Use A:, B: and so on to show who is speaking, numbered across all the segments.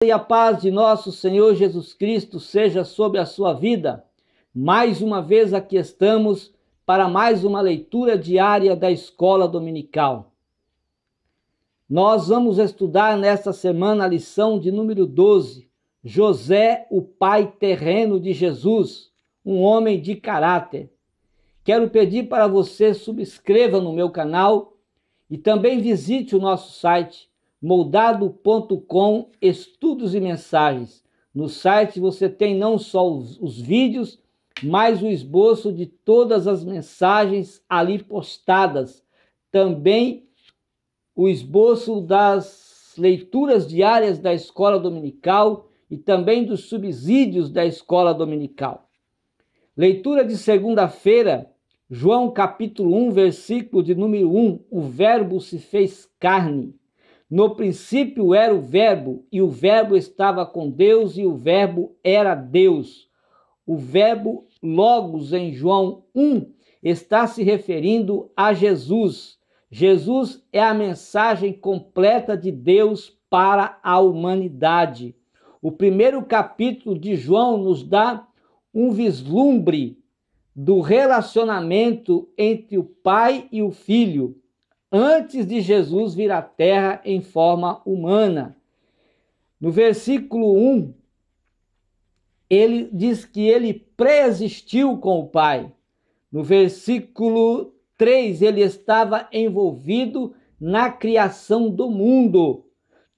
A: e a paz de nosso Senhor Jesus Cristo seja sobre a sua vida. Mais uma vez aqui estamos para mais uma leitura diária da Escola Dominical. Nós vamos estudar nesta semana a lição de número 12, José, o pai terreno de Jesus, um homem de caráter. Quero pedir para você subscreva no meu canal e também visite o nosso site moldado.com, estudos e mensagens. No site você tem não só os vídeos, mas o esboço de todas as mensagens ali postadas. Também o esboço das leituras diárias da Escola Dominical e também dos subsídios da Escola Dominical. Leitura de segunda-feira, João capítulo 1, versículo de número 1, o verbo se fez carne. No princípio era o verbo, e o verbo estava com Deus, e o verbo era Deus. O verbo logos em João 1 está se referindo a Jesus. Jesus é a mensagem completa de Deus para a humanidade. O primeiro capítulo de João nos dá um vislumbre do relacionamento entre o Pai e o Filho, antes de Jesus vir à Terra em forma humana. No versículo 1, ele diz que ele pré-existiu com o Pai. No versículo 3, ele estava envolvido na criação do mundo.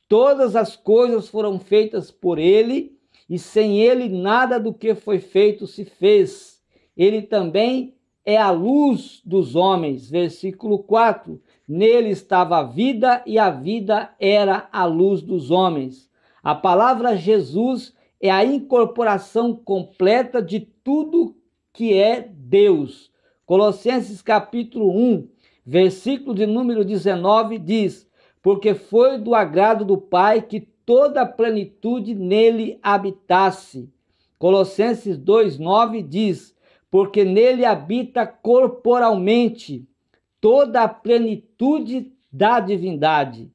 A: Todas as coisas foram feitas por ele, e sem ele nada do que foi feito se fez. Ele também é a luz dos homens. Versículo 4. Nele estava a vida, e a vida era a luz dos homens. A palavra Jesus é a incorporação completa de tudo que é Deus. Colossenses capítulo 1, versículo de número 19 diz: porque foi do agrado do Pai que toda a plenitude nele habitasse. Colossenses 2:9 diz: porque nele habita corporalmente toda a plenitude da divindade.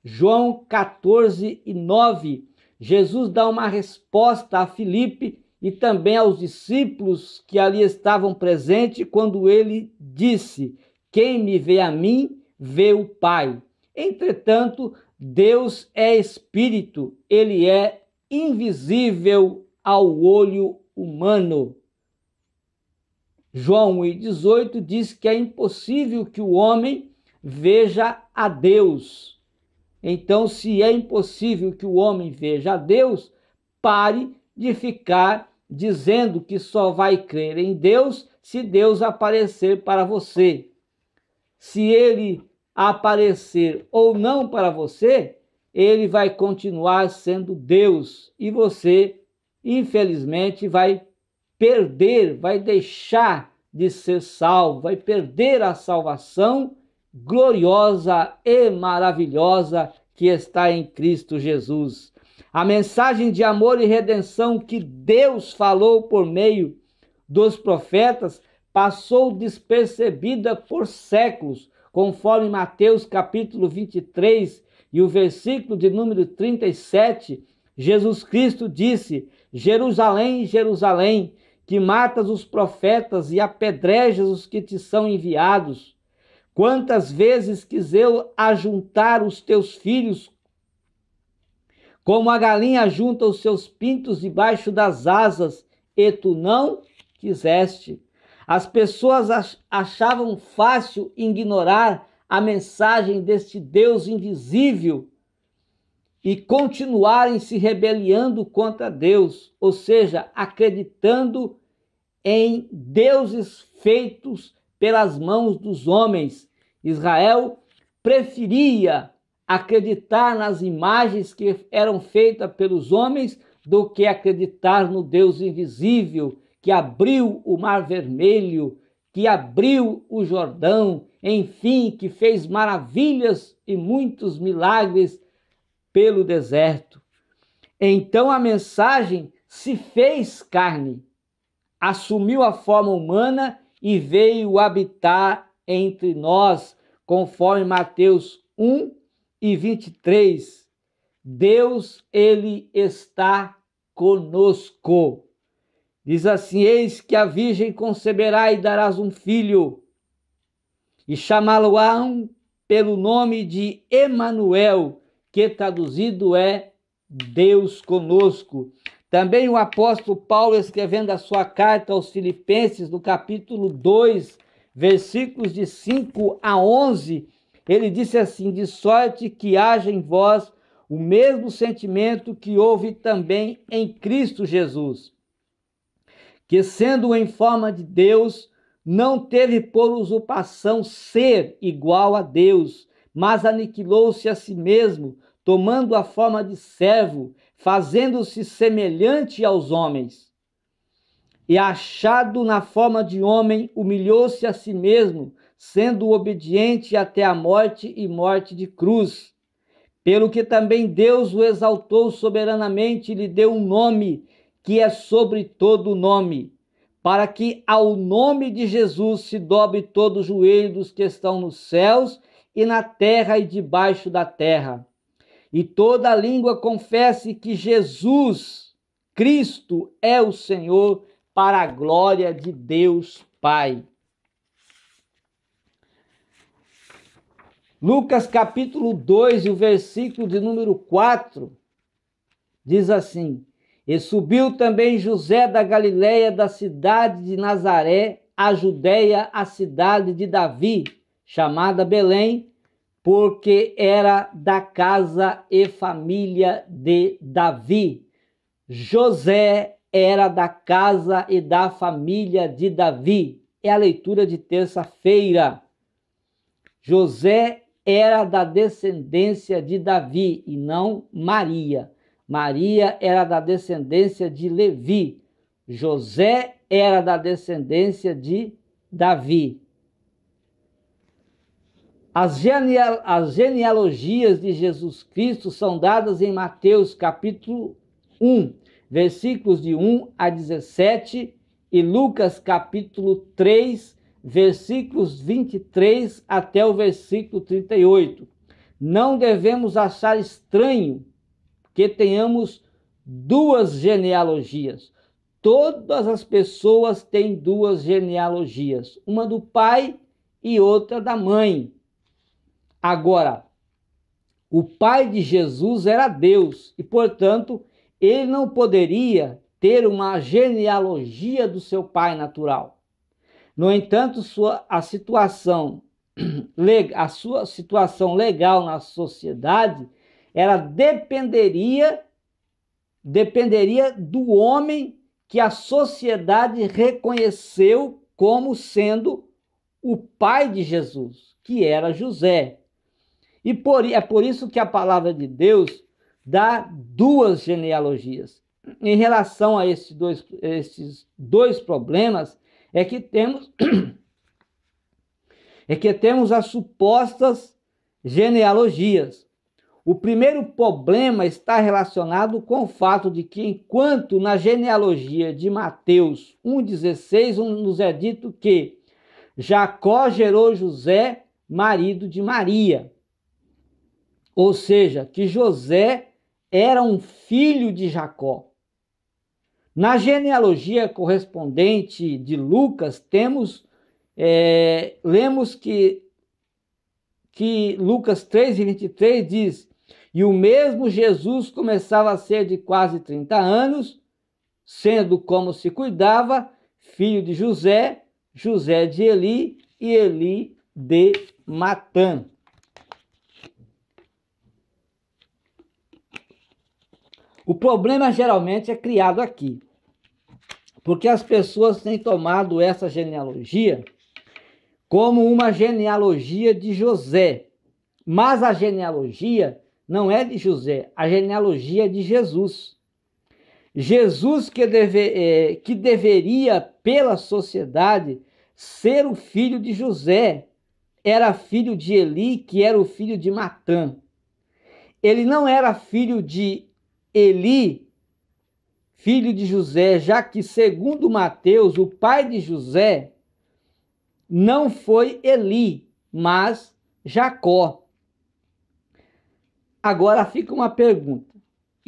A: João 14:9, Jesus dá uma resposta a Filipe e também aos discípulos que ali estavam presentes, quando ele disse: quem me vê a mim, vê o Pai. Entretanto, Deus é espírito, ele é invisível ao olho humano. João 1,18 diz que é impossível que o homem veja a Deus. Então, se é impossível que o homem veja a Deus, pare de ficar dizendo que só vai crer em Deus se Deus aparecer para você. Se ele aparecer ou não para você, ele vai continuar sendo Deus e você, infelizmente, vai perder, vai deixar de ser salvo, vai perder a salvação gloriosa e maravilhosa que está em Cristo Jesus. A mensagem de amor e redenção que Deus falou por meio dos profetas passou despercebida por séculos, conforme Mateus capítulo 23 e o versículo de número 37, Jesus Cristo disse: Jerusalém, Jerusalém, que matas os profetas e apedrejas os que te são enviados. Quantas vezes quis eu ajuntar os teus filhos, como a galinha ajunta os seus pintos debaixo das asas, e tu não quiseste. As pessoas achavam fácil ignorar a mensagem deste Deus invisível e continuarem se rebelando contra Deus, ou seja, acreditando em deuses feitos pelas mãos dos homens. Israel preferia acreditar nas imagens que eram feitas pelos homens do que acreditar no Deus invisível, que abriu o Mar Vermelho, que abriu o Jordão, enfim, que fez maravilhas e muitos milagres pelo deserto. Então a mensagem se fez carne, assumiu a forma humana e veio habitar entre nós, conforme Mateus 1:23 Deus, ele está conosco. Diz assim: eis que a virgem conceberá e darás um filho, e chamá-lo-ão pelo nome de Emanuel, que traduzido é Deus conosco. Também o apóstolo Paulo, escrevendo a sua carta aos Filipenses, no capítulo 2, versículos de 5 a 11, ele disse assim: de sorte que haja em vós o mesmo sentimento que houve também em Cristo Jesus, que sendo em forma de Deus, não teve por usurpação ser igual a Deus, mas aniquilou-se a si mesmo, tomando a forma de servo, fazendo-se semelhante aos homens. E achado na forma de homem, humilhou-se a si mesmo, sendo obediente até a morte e morte de cruz. Pelo que também Deus o exaltou soberanamente e lhe deu um nome que é sobre todo nome, para que ao nome de Jesus se dobre todo o joelho dos que estão nos céus e na terra e debaixo da terra, e toda língua confesse que Jesus Cristo é o Senhor, para a glória de Deus Pai. Lucas capítulo 2, o versículo de número 4, diz assim: e subiu também José da Galileia, da cidade de Nazaré, a Judeia, a cidade de Davi, chamada Belém, porque era da casa e família de Davi. José era da casa e da família de Davi. É a leitura de terça-feira. José era da descendência de Davi e não Maria. Maria era da descendência de Levi. José era da descendência de Davi. As genealogias de Jesus Cristo são dadas em Mateus capítulo 1, versículos de 1 a 17, e Lucas capítulo 3, versículos 23 até o versículo 38. Não devemos achar estranho que tenhamos duas genealogias. Todas as pessoas têm duas genealogias, uma do pai e outra da mãe. Agora, o pai de Jesus era Deus e, portanto, ele não poderia ter uma genealogia do seu pai natural. No entanto, a sua situação legal na sociedade dependeria do homem que a sociedade reconheceu como sendo o pai de Jesus, que era José. E é por isso que a palavra de Deus dá duas genealogias. Em relação a esses dois problemas, é que temos as supostas genealogias. O primeiro problema está relacionado com o fato de que, enquanto na genealogia de Mateus 1,16 nos é dito que Jacó gerou José, marido de Maria, ou seja, que José era um filho de Jacó. Na genealogia correspondente de Lucas, lemos que Lucas 3,23 diz: e o mesmo Jesus começava a ser de quase 30 anos, sendo como se cuidava, filho de José, José de Eli e Eli de Matã. O problema geralmente é criado aqui, porque as pessoas têm tomado essa genealogia como uma genealogia de José, mas a genealogia não é de José, a genealogia é de Jesus. Jesus que deveria, pela sociedade, ser o filho de José, era filho de Eli, que era o filho de Matã. Ele não era filho de Eli, filho de José, já que, segundo Mateus, o pai de José não foi Eli, mas Jacó. Agora fica uma pergunta: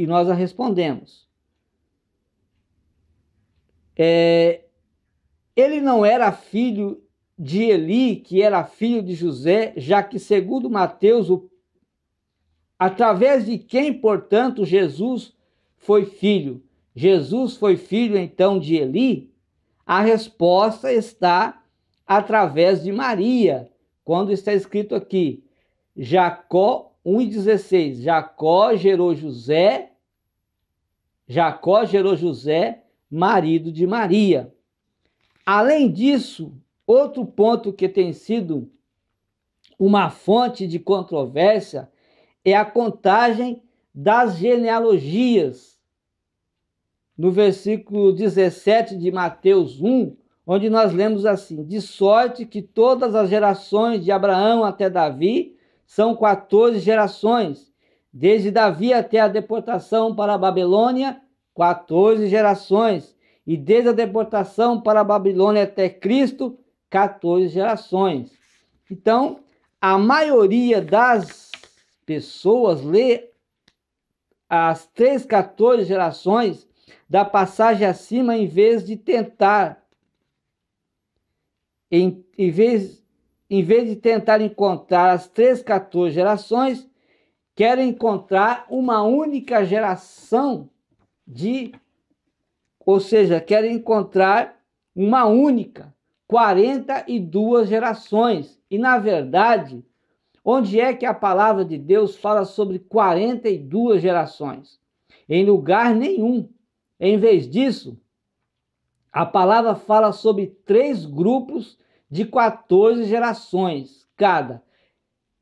A: e nós a respondemos. Ele não era filho de Eli, que era filho de José, já que, segundo Mateus, através de quem, portanto, Jesus foi filho? Jesus foi filho, então, de Eli? A resposta está através de Maria, quando está escrito aqui, Jacó 1,16, Jacó gerou José, marido de Maria. Além disso, outro ponto que tem sido uma fonte de controvérsia é a contagem das genealogias. No versículo 17 de Mateus 1, onde nós lemos assim: de sorte que todas as gerações de Abraão até Davi são 14 gerações, desde Davi até a deportação para a Babilônia, 14 gerações, e desde a deportação para a Babilônia até Cristo, 14 gerações. Então, a maioria das pessoas lê as 14 gerações da passagem acima, em vez de tentar encontrar as 14 gerações, querem encontrar uma única geração querem encontrar uma única, 42 gerações. E, na verdade, onde é que a palavra de Deus fala sobre 42 gerações? Em lugar nenhum. Em vez disso, a palavra fala sobre 3 grupos de 14 gerações cada.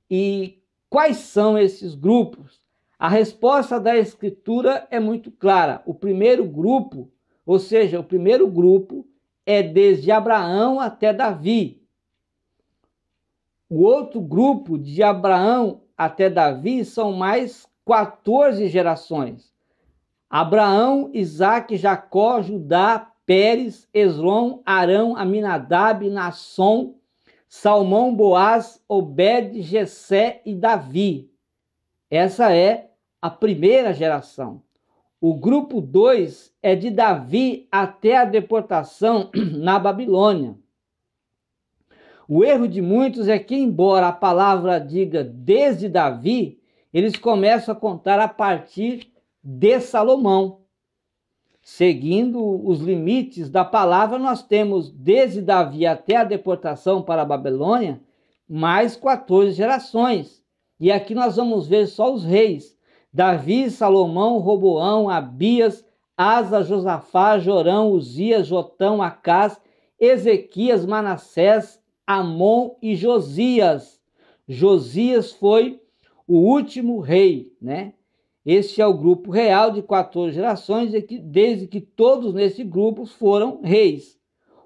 A: E quais são esses grupos? A resposta da Escritura é muito clara. O primeiro grupo é desde Abraão até Davi. O outro grupo, de Abraão até Davi, são mais 14 gerações. Abraão, Isaque, Jacó, Judá, Pérez, Esrom, Arão, Aminadab, Nasson, Salmão, Boaz, Obed, Jessé e Davi. Essa é a primeira geração. O grupo 2 é de Davi até a deportação na Babilônia. O erro de muitos é que, embora a palavra diga desde Davi, eles começam a contar a partir de Salomão. Seguindo os limites da palavra, nós temos desde Davi até a deportação para a Babilônia, mais 14 gerações. E aqui nós vamos ver só os reis: Davi, Salomão, Roboão, Abias, Asa, Josafá, Jorão, Uzias, Jotão, Acás, Ezequias, Manassés, Amon e Josias. Josias foi o último rei, né? Este é o grupo real de 14 gerações, desde que todos nesse grupo foram reis.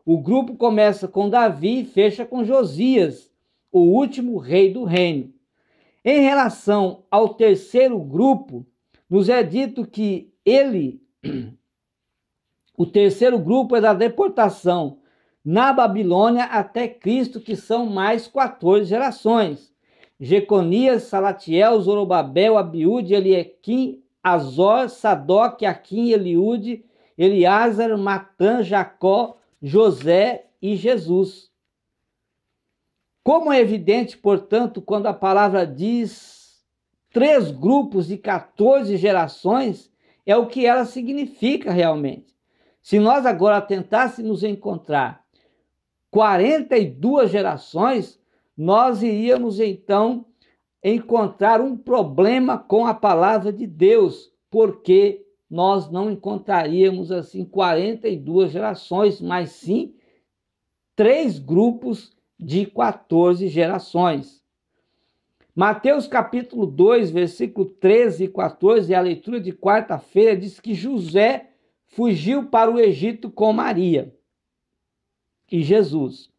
A: O grupo começa com Davi e fecha com Josias, o último rei do reino. Em relação ao terceiro grupo, nos é dito que o terceiro grupo é da deportação na Babilônia até Cristo, que são mais 14 gerações. Jeconias, Salatiel, Zorobabel, Abiúde, Eliaquim, Azor, Sadoc, Aquim, Eliúde, Eleazar, Matã, Jacó, José e Jesus. Como é evidente, portanto, quando a palavra diz 3 grupos de 14 gerações, é o que ela significa realmente. Se nós agora tentássemos encontrar 42 gerações, nós iríamos então encontrar um problema com a palavra de Deus, porque nós não encontraríamos assim 42 gerações, mas sim 3 grupos de 14 gerações. Mateus capítulo 2, versículo 13 e 14, a leitura de quarta-feira, diz que José fugiu para o Egito com Maria e Jesus.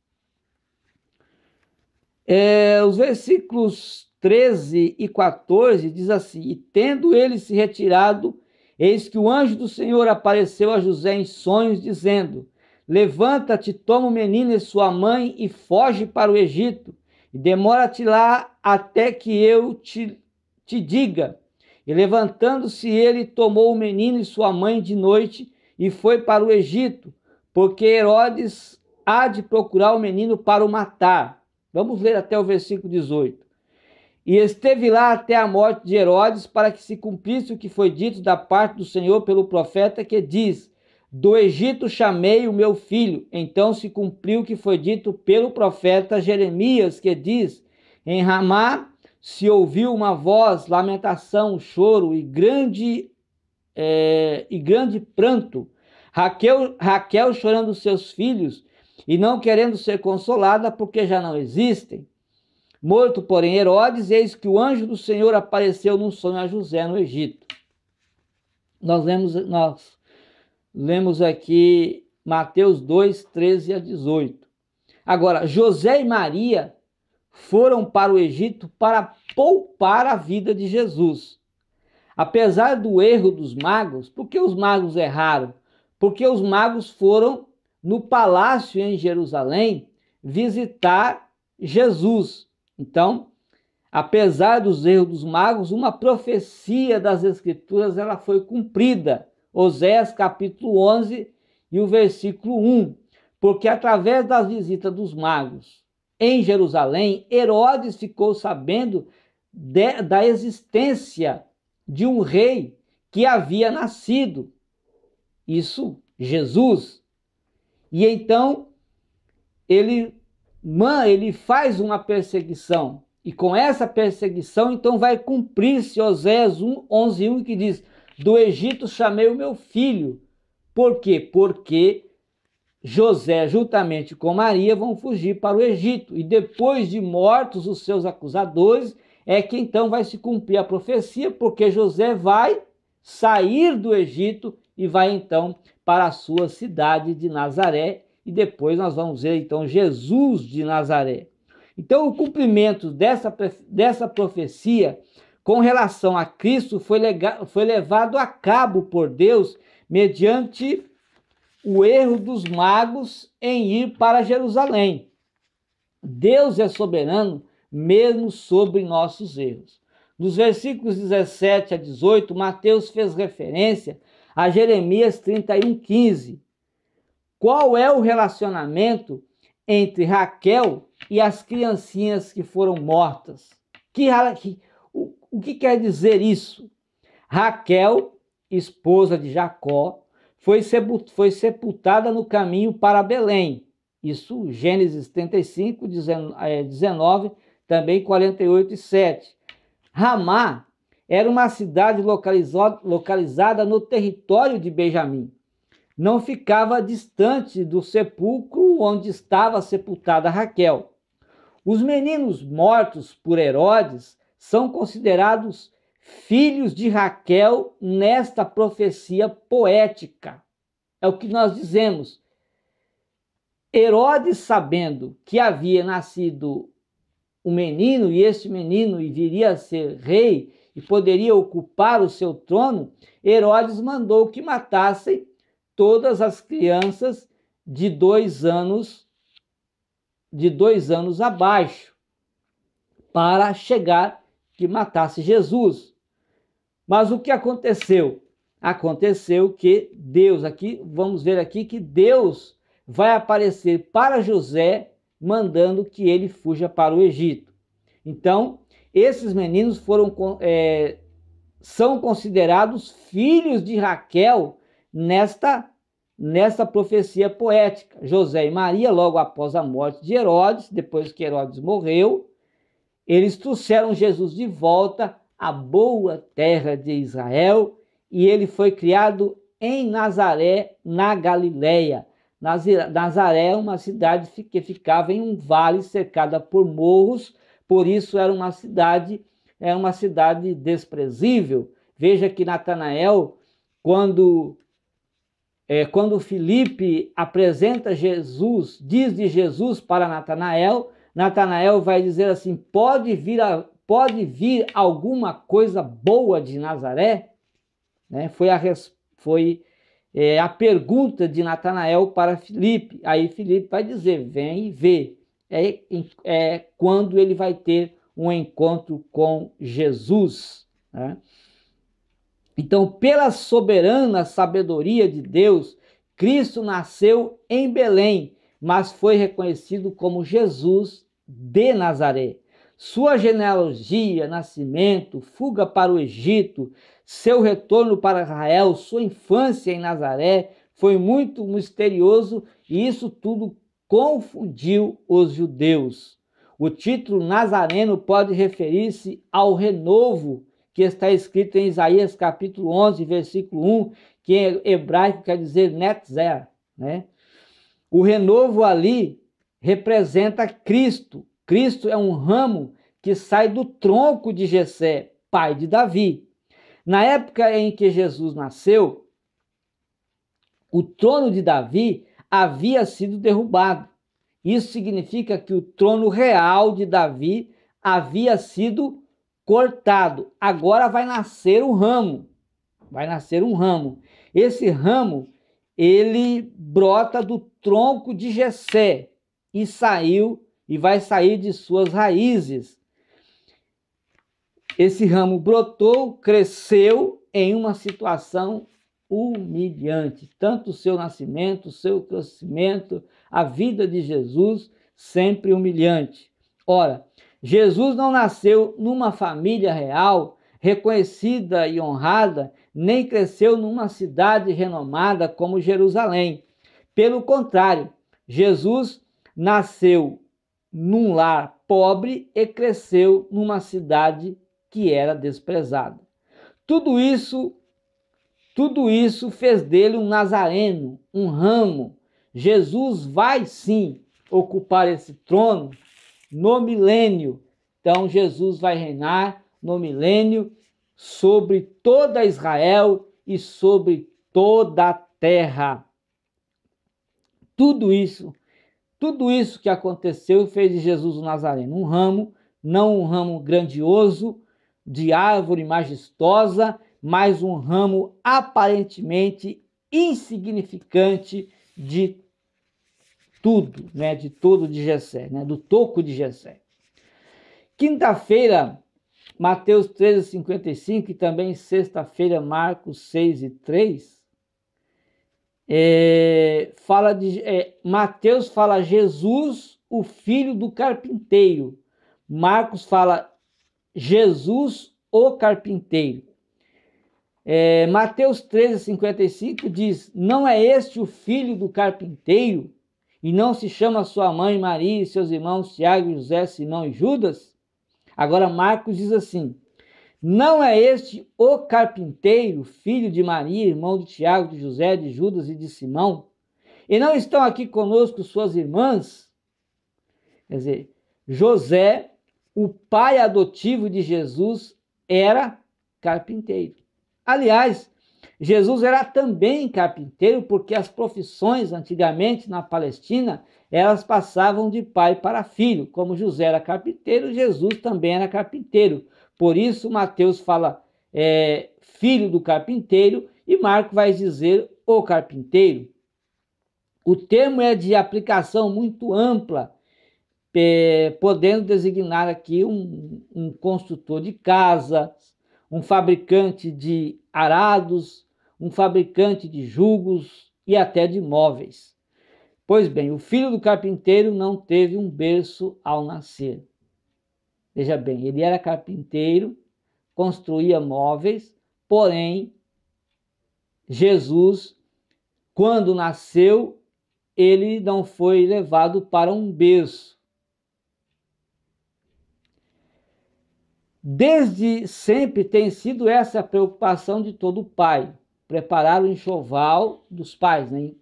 A: Os versículos 13 e 14 diz assim: e tendo ele se retirado, eis que o anjo do Senhor apareceu a José em sonhos, dizendo: levanta-te, toma o menino e sua mãe e foge para o Egito, e demora-te lá até que eu te diga. E levantando-se ele, tomou o menino e sua mãe de noite e foi para o Egito, porque Herodes há de procurar o menino para o matar. Vamos ler até o versículo 18. E esteve lá até a morte de Herodes, para que se cumprisse o que foi dito da parte do Senhor pelo profeta, que diz: do Egito chamei o meu filho. Então se cumpriu o que foi dito pelo profeta Jeremias, que diz: em Ramá se ouviu uma voz, lamentação, choro e grande pranto. Raquel chorando seus filhos e não querendo ser consolada, porque já não existem. Morto, porém, Herodes, eis que o anjo do Senhor apareceu num sonho a José no Egito. Nós lemos aqui Mateus 2, 13 a 18. Agora, José e Maria foram para o Egito para poupar a vida de Jesus. Apesar do erro dos magos, por que os magos erraram? Porque os magos foram no palácio em Jerusalém visitar Jesus. Então, apesar dos erros dos magos, uma profecia das Escrituras ela foi cumprida. Oséias capítulo 11 e o versículo 1. Porque através da visita dos magos em Jerusalém, Herodes ficou sabendo da existência de um rei que havia nascido. Isso, Jesus. E então, ele faz uma perseguição. E com essa perseguição, então vai cumprir-se Oséias 11:1, que diz: do Egito chamei o meu filho. Por quê? Porque José, juntamente com Maria, vão fugir para o Egito. E depois de mortos os seus acusadores, é que então vai se cumprir a profecia, porque José vai sair do Egito e vai então para a sua cidade de Nazaré. E depois nós vamos ver então Jesus de Nazaré. Então o cumprimento dessa profecia com relação a Cristo foi levado a cabo por Deus mediante o erro dos magos em ir para Jerusalém. Deus é soberano mesmo sobre nossos erros. Nos versículos 17 a 18, Mateus fez referência a Jeremias 31:15. Qual é o relacionamento entre Raquel e as criancinhas que foram mortas? O que quer dizer isso? Raquel, esposa de Jacó, foi sepultada no caminho para Belém. Isso, Gênesis 35, 19, também 48 e 7. Ramá era uma cidade localizada no território de Benjamim. Não ficava distante do sepulcro onde estava sepultada Raquel. Os meninos mortos por Herodes são considerados filhos de Raquel nesta profecia poética. É o que nós dizemos. Herodes, sabendo que havia nascido um menino, e esse menino viria a ser rei e poderia ocupar o seu trono, Herodes mandou que matassem todas as crianças de 2 anos abaixo, para chegar que matasse Jesus. Mas o que aconteceu? Aconteceu que Deus, aqui vamos ver aqui que Deus vai aparecer para José, mandando que ele fuja para o Egito. Então, esses meninos são considerados filhos de Raquel nesta profecia poética. José e Maria, logo após a morte de Herodes, depois que Herodes morreu, eles trouxeram Jesus de volta à boa terra de Israel, e ele foi criado em Nazaré, na Galileia. Nazaré é uma cidade que ficava em um vale cercada por morros, por isso era uma cidade desprezível. Veja que Natanael, quando Filipe apresenta Jesus, diz de Jesus para Natanael, Natanael vai dizer assim: pode vir alguma coisa boa de Nazaré? Né? Foi a pergunta de Natanael para Filipe. Aí Filipe vai dizer: vem e vê. Quando ele vai ter um encontro com Jesus. Né? Então, pela soberana sabedoria de Deus, Cristo nasceu em Belém, mas foi reconhecido como Jesus de Nazaré. Sua genealogia, nascimento, fuga para o Egito, seu retorno para Israel, sua infância em Nazaré foi muito misterioso e isso tudo confundiu os judeus. O título Nazareno pode referir-se ao renovo que está escrito em Isaías capítulo 11, versículo 1, que em hebraico quer dizer Netzer, né? O renovo ali representa Cristo. Cristo é um ramo que sai do tronco de Jessé, pai de Davi. Na época em que Jesus nasceu, o trono de Davi havia sido derrubado. Isso significa que o trono real de Davi havia sido cortado. Agora vai nascer um ramo. Vai nascer um ramo. Esse ramo, ele brota do tronco de Jessé e vai sair de suas raízes. Esse ramo brotou, cresceu em uma situação humilhante. Tanto o seu nascimento, o seu crescimento, a vida de Jesus, sempre humilhante. Ora, Jesus não nasceu numa família real, reconhecida e honrada, nem cresceu numa cidade renomada como Jerusalém. Pelo contrário, Jesus nasceu num lar pobre e cresceu numa cidade que era desprezada. Tudo isso fez dele um nazareno, um ramo. Jesus vai sim ocupar esse trono no milênio. Então Jesus vai reinar no milênio sobre toda Israel e sobre toda a terra. Tudo isso que aconteceu fez de Jesus o Nazareno um ramo, não um ramo grandioso, de árvore majestosa, mas um ramo aparentemente insignificante de tudo, né, de todo de Jessé, né, do toco de Jessé. Quinta-feira, Mateus 13:55 e também sexta-feira, Marcos 6:3, Mateus fala Jesus, o filho do carpinteiro. Marcos fala Jesus, o carpinteiro. Mateus 13:55 diz: não é este o filho do carpinteiro? E não se chama sua mãe Maria e seus irmãos Tiago, José, Simão e Judas? Agora Marcos diz assim: não é este o carpinteiro, filho de Maria, irmão de Tiago, de José, de Judas e de Simão? E não estão aqui conosco suas irmãs? Quer dizer, José, o pai adotivo de Jesus, era carpinteiro. Aliás, Jesus era também carpinteiro, porque as profissões antigamente na Palestina, elas passavam de pai para filho. Como José era carpinteiro, Jesus também era carpinteiro. Por isso, Mateus fala filho do carpinteiro e Marcos vai dizer o carpinteiro. O termo é de aplicação muito ampla, podendo designar aqui um construtor de casas, um fabricante de arados, um fabricante de jugos e até de móveis. Pois bem, o filho do carpinteiro não teve um berço ao nascer. Veja bem, ele era carpinteiro, construía móveis, porém, Jesus, quando nasceu, ele não foi levado para um berço. Desde sempre tem sido essa a preocupação de todo pai, preparar o enxoval dos pais, né?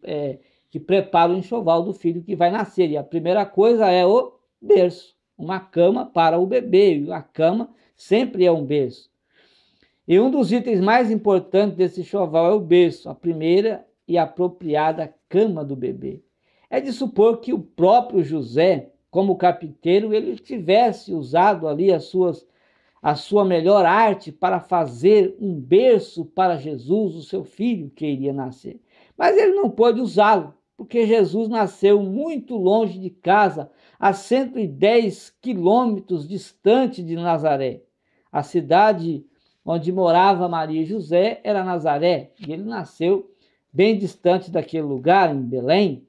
A: Que prepara o enxoval do filho que vai nascer. E a primeira coisa é o berço, uma cama para o bebê, e a cama sempre é um berço. E um dos itens mais importantes desse enxoval é o berço, a primeira e apropriada cama do bebê. É de supor que o próprio José, como carpinteiro, ele tivesse usado ali a sua melhor arte para fazer um berço para Jesus, o seu filho que iria nascer. Mas ele não pôde usá-lo, porque Jesus nasceu muito longe de casa, a 110 quilômetros distante de Nazaré, a cidade onde morava Maria e José, era Nazaré. E ele nasceu bem distante daquele lugar, em Belém,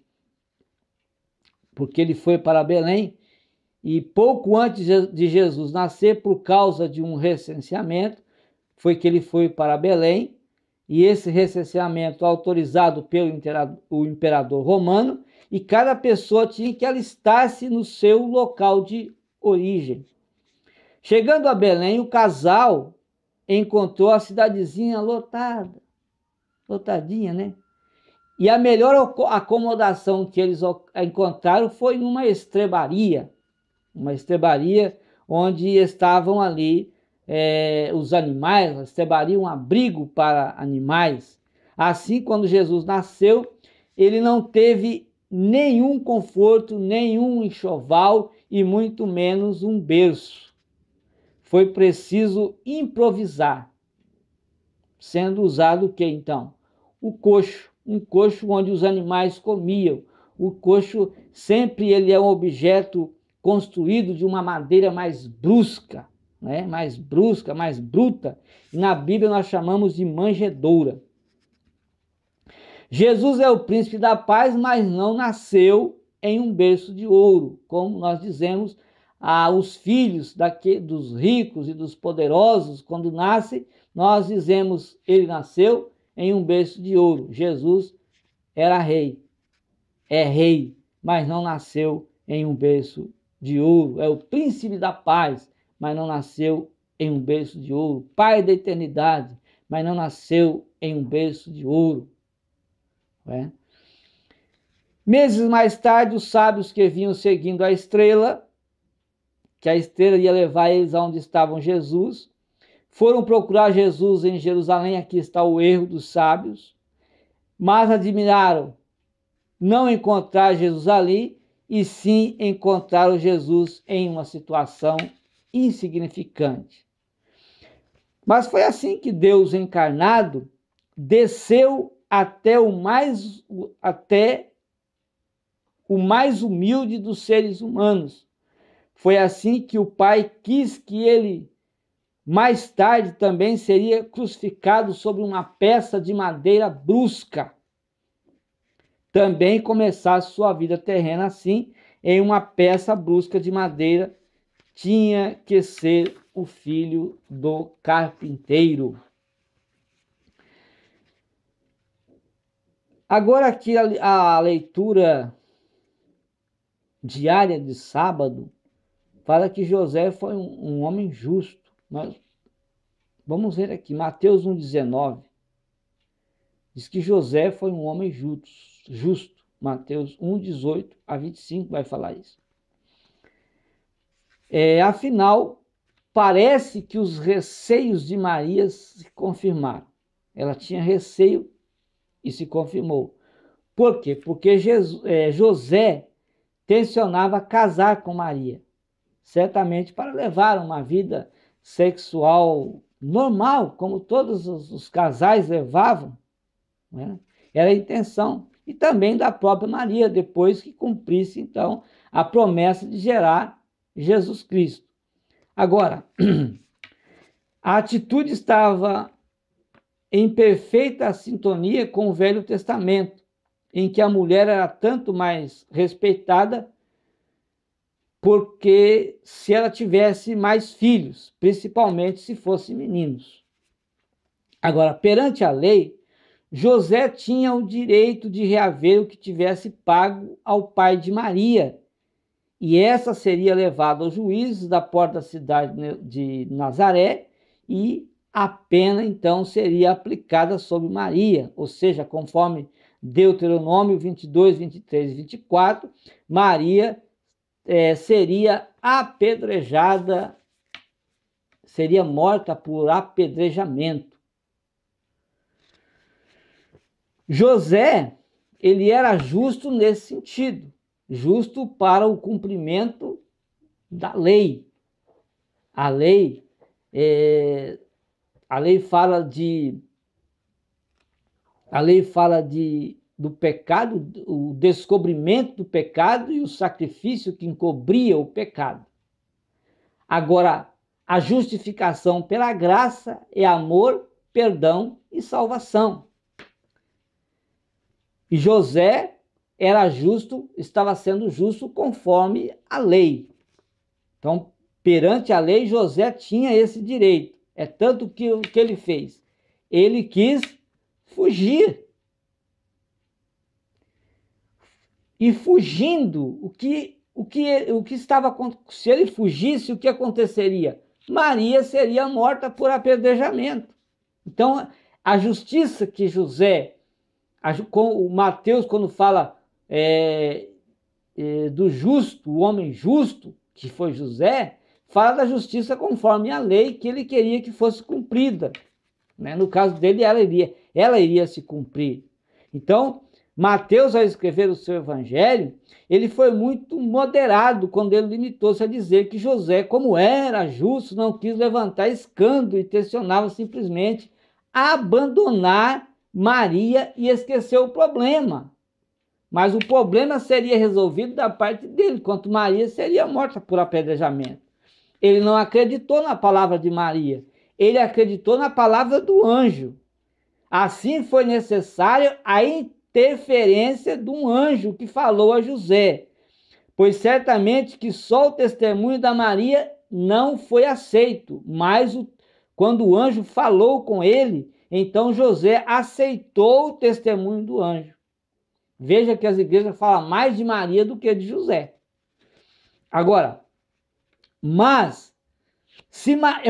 A: porque ele foi para Belém. E pouco antes de Jesus nascer, por causa de um recenseamento, foi que ele foi para Belém. E esse recenseamento autorizado pelo imperador romano, e cada pessoa tinha que alistar-se no seu local de origem. Chegando a Belém, o casal encontrou a cidadezinha lotada, lotadinha, né? E a melhor acomodação que eles encontraram foi numa estrebaria onde estavam ali os animais, a estrebaria, um abrigo para animais. Assim, quando Jesus nasceu, ele não teve nenhum conforto, nenhum enxoval e muito menos um berço. Foi preciso improvisar, sendo usado o que então? O coxo, um coxo onde os animais comiam. O coxo sempre ele é um objeto construído de uma madeira mais brusca, né? Mais brusca, mais bruta. E na Bíblia nós chamamos de manjedoura. Jesus é o príncipe da paz, mas não nasceu em um berço de ouro, como nós dizemos os filhos dos ricos e dos poderosos, quando nascem, nós dizemos ele nasceu em um berço de ouro. Jesus era rei, é rei, mas não nasceu em um berço de ouro. É o príncipe da paz, mas não nasceu em um berço de ouro. Pai da eternidade, mas não nasceu em um berço de ouro. Meses mais tarde, os sábios que vinham seguindo a estrela, que a estrela ia levar eles aonde estavam Jesus, foram procurar Jesus em Jerusalém. Aqui está o erro dos sábios, mas admiraram não encontrar Jesus ali, e sim encontraram Jesus em uma situação insignificante. Mas foi assim que Deus encarnado desceu até o mais humilde dos seres humanos. Foi assim que o Pai quis que ele, mais tarde, também seria crucificado sobre uma peça de madeira brusca. Também começasse sua vida terrena assim, em uma peça brusca de madeira, tinha que ser o filho do carpinteiro. Agora aqui a leitura diária de sábado fala que José foi um homem justo. Mas vamos ver aqui, Mateus 1,19. Diz que José foi um homem justo. Mateus 1,18 a 25 vai falar isso. Afinal, parece que os receios de Maria se confirmaram. Ela tinha receio e se confirmou. Por quê? Porque José tensionava casar com Maria, certamente para levar uma vida sexual normal, como todos os casais levavam, né? Era a intenção. E também da própria Maria, depois que cumprisse, então, a promessa de gerar Jesus Cristo. Agora, a atitude estava em perfeita sintonia com o Velho Testamento, em que a mulher era tanto mais respeitada porque se ela tivesse mais filhos, principalmente se fossem meninos. Agora, perante a lei, José tinha o direito de reaver o que tivesse pago ao pai de Maria, e essa seria levada aos juízes da porta da cidade de Nazaré, e a pena então seria aplicada sobre Maria, ou seja, conforme Deuteronômio 22, 23 e 24, Maria seria apedrejada, seria morta por apedrejamento. José, ele era justo nesse sentido, justo para o cumprimento da lei. A lei fala do pecado, o descobrimento do pecado e o sacrifício que encobria o pecado. Agora, A justificação pela graça é amor, perdão e salvação. E José era justo, estava sendo justo conforme a lei. Então, perante a lei, José tinha esse direito. É tanto que o que ele fez? Ele quis fugir. E fugindo, o que estava, se ele fugisse, o que aconteceria? Maria seria morta por apedrejamento. Então, a justiça que José, o Mateus, quando fala do justo, o homem justo, que foi José, fala da justiça conforme a lei que ele queria que fosse cumprida. Né? No caso dele, ela iria se cumprir. Então, Mateus, ao escrever o seu evangelho, ele foi muito moderado quando ele limitou-se a dizer que José, como era justo, não quis levantar escândalo e tensionava simplesmente abandonar Maria e esquecer o problema. Mas o problema seria resolvido da parte dele, enquanto Maria seria morta por apedrejamento. Ele não acreditou na palavra de Maria, ele acreditou na palavra do anjo. Assim foi necessária a interferência de um anjo que falou a José, pois certamente que só o testemunho da Maria não foi aceito, mas quando o anjo falou com ele, então José aceitou o testemunho do anjo. Veja que as igrejas falam mais de Maria do que de José. Agora, mas,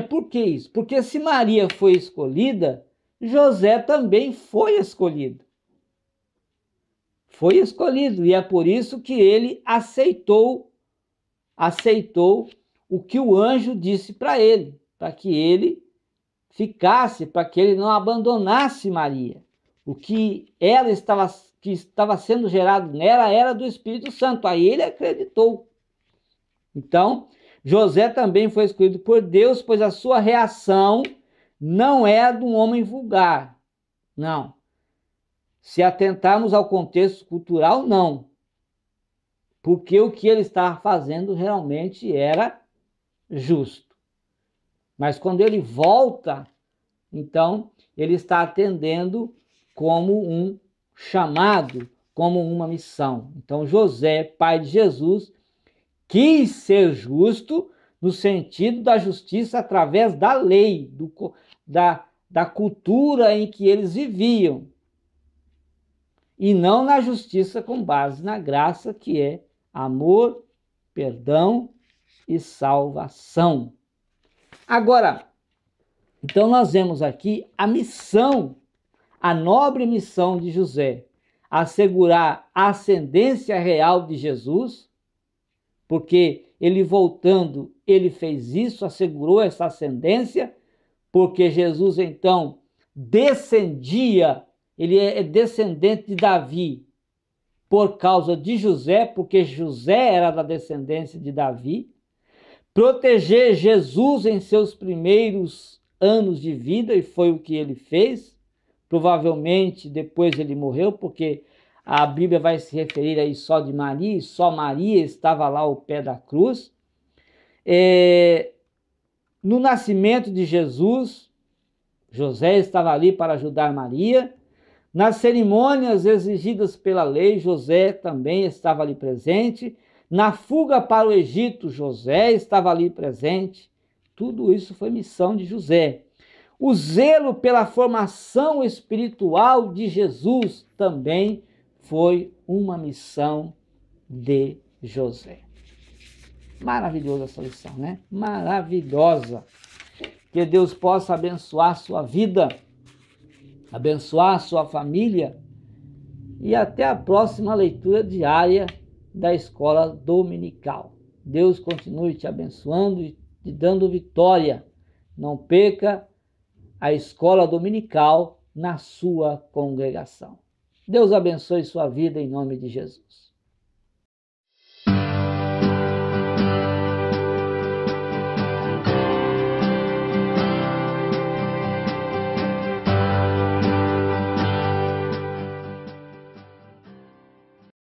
A: por que isso? Porque se Maria foi escolhida, José também foi escolhido. Foi escolhido, e é por isso que ele aceitou o que o anjo disse para ele, para que ele ficasse, para que ele não abandonasse Maria. O que estava sendo gerado nela era do Espírito Santo, aí ele acreditou. Então, José também foi escolhido por Deus, pois a sua reação não é a de um homem vulgar, não. Se atentarmos ao contexto cultural, não. Porque o que ele estava fazendo realmente era justo. Mas quando ele volta, então, ele está atendendo como um chamado, como uma missão. Então, José, pai de Jesus, quis ser justo no sentido da justiça através da lei, da cultura em que eles viviam, e não na justiça com base na graça, que é amor, perdão e salvação. Agora, então nós vemos aqui a missão, a nobre missão de José, assegurar a ascendência real de Jesus, porque ele voltando, ele fez isso, assegurou essa ascendência, porque Jesus então descendia, ele é descendente de Davi por causa de José, porque José era da descendência de Davi. Proteger Jesus em seus primeiros anos de vida, e foi o que ele fez. Provavelmente depois ele morreu, porque a Bíblia vai se referir aí só de Maria, e só Maria estava lá ao pé da cruz. No nascimento de Jesus, José estava ali para ajudar Maria. Nas cerimônias exigidas pela lei, José também estava ali presente. Na fuga para o Egito, José estava ali presente. Tudo isso foi missão de José. O zelo pela formação espiritual de Jesus também foi uma missão de José. Maravilhosa essa lição, né? Maravilhosa. Que Deus possa abençoar a sua vida, abençoar a sua família, e até a próxima leitura diária da escola dominical. Deus continue te abençoando e te dando vitória. Não perca a escola dominical na sua congregação. Deus abençoe sua vida em nome de Jesus.